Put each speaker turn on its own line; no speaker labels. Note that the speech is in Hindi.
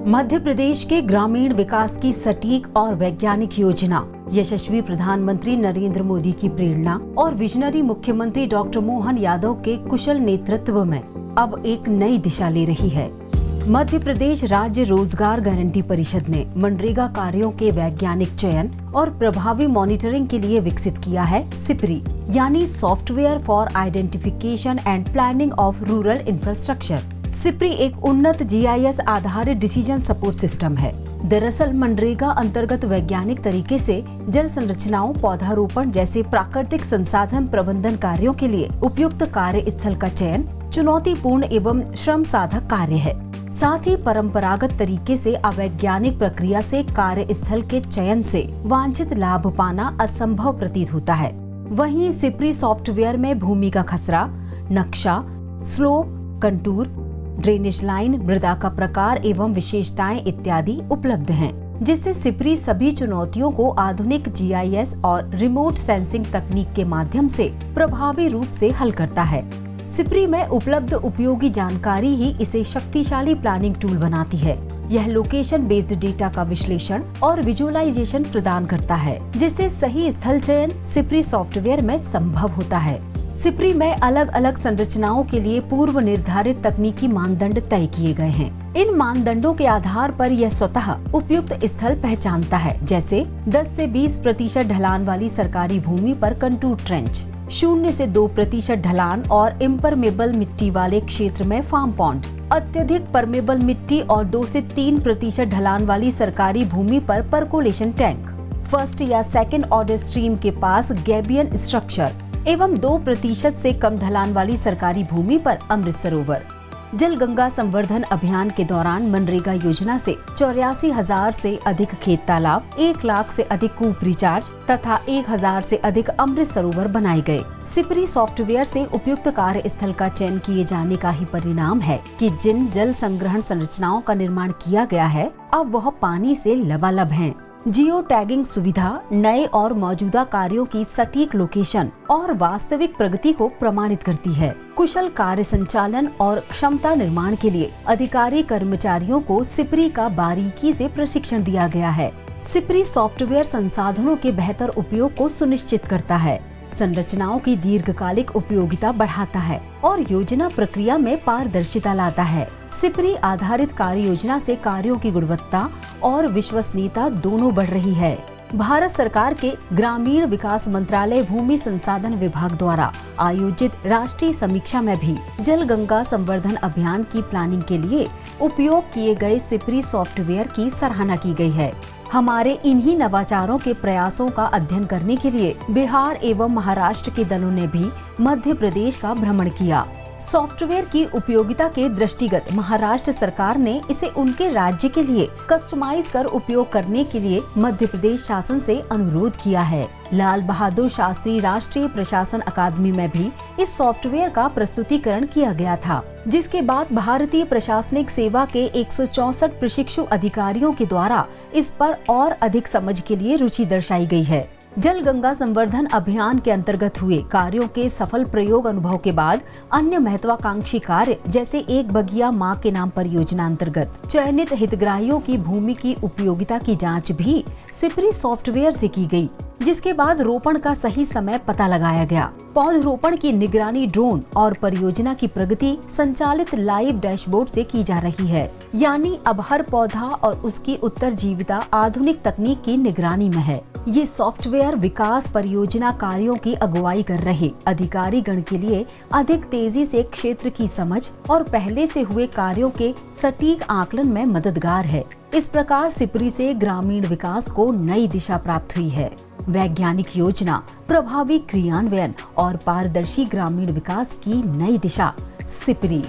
मध्य प्रदेश के ग्रामीण विकास की सटीक और वैज्ञानिक योजना यशस्वी प्रधानमंत्री नरेंद्र मोदी की प्रेरणा और विजनरी मुख्यमंत्री डॉक्टर मोहन यादव के कुशल नेतृत्व में अब एक नई दिशा ले रही है। मध्य प्रदेश राज्य रोजगार गारंटी परिषद ने मनरेगा कार्यों के वैज्ञानिक चयन और प्रभावी मॉनिटरिंग के लिए विकसित किया है सिपरी, यानी software for identification and planning of rural infrastructure. Sipri एक उन्नत GIS आधारित डिसीजन सपोर्ट सिस्टम है। दरअसल मनरेगा अंतर्गत वैज्ञानिक तरीके से जल संरचनाओं, पौधारोपण जैसे प्राकृतिक संसाधन प्रबंधन कार्यों के लिए उपयुक्त कार्य स्थल का चयन चुनौतीपूर्ण एवं श्रम साधक कार्य है। साथ ही परंपरागत तरीके से अवैज्ञानिक प्रक्रिया से कार्यस्थल के चयन से वांछित लाभ पाना असंभव प्रतीत होता है। वहीं सिपरी सॉफ्टवेयर में भूमि का खसरा, नक्शा, स्लोप, कंटूर, ड्रेनेज लाइन, मृदा का प्रकार एवं विशेषताएं इत्यादि उपलब्ध हैं, जिससे सिपरी सभी चुनौतियों को आधुनिक GIS और रिमोट सेंसिंग तकनीक के माध्यम से प्रभावी रूप से हल करता है। सिपरी में उपलब्ध उपयोगी जानकारी ही इसे शक्तिशाली प्लानिंग टूल बनाती है। यह लोकेशन बेस्ड डेटा का विश्लेषण और विजुअलाइजेशन प्रदान करता है, जिससे सही स्थल चयन सिपरी सॉफ्टवेयर में संभव होता है। सिपरी में अलग अलग संरचनाओं के लिए पूर्व निर्धारित तकनीकी मानदंड तय किए गए हैं। इन मानदंडों के आधार पर यह स्वतः उपयुक्त स्थल पहचानता है, जैसे 10 से 20% ढलान वाली सरकारी भूमि पर कंटूर ट्रेंच, 0 से 2% ढलान और इम्परमेबल मिट्टी वाले क्षेत्र में फार्म पॉन्ड, अत्यधिक परमेबल मिट्टी और 2 से 3% ढलान वाली सरकारी भूमि पर परकोलेशन टैंक, फर्स्ट या सेकंड ऑर्डर स्ट्रीम के पास गैबियन स्ट्रक्चर एवं 2% से कम ढलान वाली सरकारी भूमि पर अमृत सरोवर। जल गंगा संवर्धन अभियान के दौरान मनरेगा योजना से 84,000 से अधिक खेत तालाब, 1 लाख से अधिक कूप रिचार्ज तथा 1,000 से अधिक अमृत सरोवर बनाए गए। सिपरी सॉफ्टवेयर से उपयुक्त कार्य स्थल का चयन किए जाने का ही परिणाम है कि जिन जल संग्रहण संरचनाओं का निर्माण किया गया है, अब वह पानी से लबालब हैं। जियो टैगिंग सुविधा नए और मौजूदा कार्यों की सटीक लोकेशन और वास्तविक प्रगति को प्रमाणित करती है। कुशल कार्य संचालन और क्षमता निर्माण के लिए अधिकारी कर्मचारियों को सिपरी का बारीकी से प्रशिक्षण दिया गया है। सिपरी सॉफ्टवेयर संसाधनों के बेहतर उपयोग को सुनिश्चित करता है, संरचनाओं की दीर्घकालिक उपयोगिता बढ़ाता है और योजना प्रक्रिया में पारदर्शिता लाता है। सिपरी आधारित कार्य योजना से कार्यों की गुणवत्ता और विश्वसनीयता दोनों बढ़ रही है। भारत सरकार के ग्रामीण विकास मंत्रालय भूमि संसाधन विभाग द्वारा आयोजित राष्ट्रीय समीक्षा में भी जल गंगा संवर्धन अभियान की प्लानिंग के लिए उपयोग किए गए सिपरी सॉफ्टवेयर की सराहना की गई है। हमारे इन्हीं नवाचारों के प्रयासों का अध्ययन करने के लिए बिहार एवं महाराष्ट्र के दलों ने भी मध्य प्रदेश का भ्रमण किया। सॉफ्टवेयर की उपयोगिता के दृष्टिगत महाराष्ट्र सरकार ने इसे उनके राज्य के लिए कस्टमाइज कर उपयोग करने के लिए मध्य प्रदेश शासन से अनुरोध किया है। लाल बहादुर शास्त्री राष्ट्रीय प्रशासन अकादमी में भी इस सॉफ्टवेयर का प्रस्तुतिकरण किया गया था, जिसके बाद भारतीय प्रशासनिक सेवा के 164 प्रशिक्षु अधिकारियों के द्वारा इस पर और अधिक समझ के लिए रुचि दर्शाई गई है। जल गंगा संवर्धन अभियान के अंतर्गत हुए कार्यों के सफल प्रयोग अनुभव के बाद अन्य महत्वाकांक्षी कार्य जैसे एक बगिया माँ के नाम परियोजना अंतर्गत चयनित हितग्राहियों की भूमि की उपयोगिता की जांच भी सिपरी सॉफ्टवेयर से की गई, जिसके बाद रोपण का सही समय पता लगाया गया। पौधरोपण की निगरानी ड्रोन और परियोजना की प्रगति संचालित लाइव डैशबोर्ड से की जा रही है, यानी अब हर पौधा और उसकी उत्तरजीविता आधुनिक तकनीक की निगरानी में है। ये सॉफ्टवेयर विकास परियोजना कार्यों की अगुवाई कर रहे अधिकारी गण के लिए अधिक तेजी से क्षेत्र की समझ और पहले से हुए कार्यों के सटीक आकलन में मददगार है। इस प्रकार सिपरी से ग्रामीण विकास को नई दिशा प्राप्त हुई है। वैज्ञानिक योजना, प्रभावी क्रियान्वयन और पारदर्शी ग्रामीण विकास की नई दिशा सिपरी।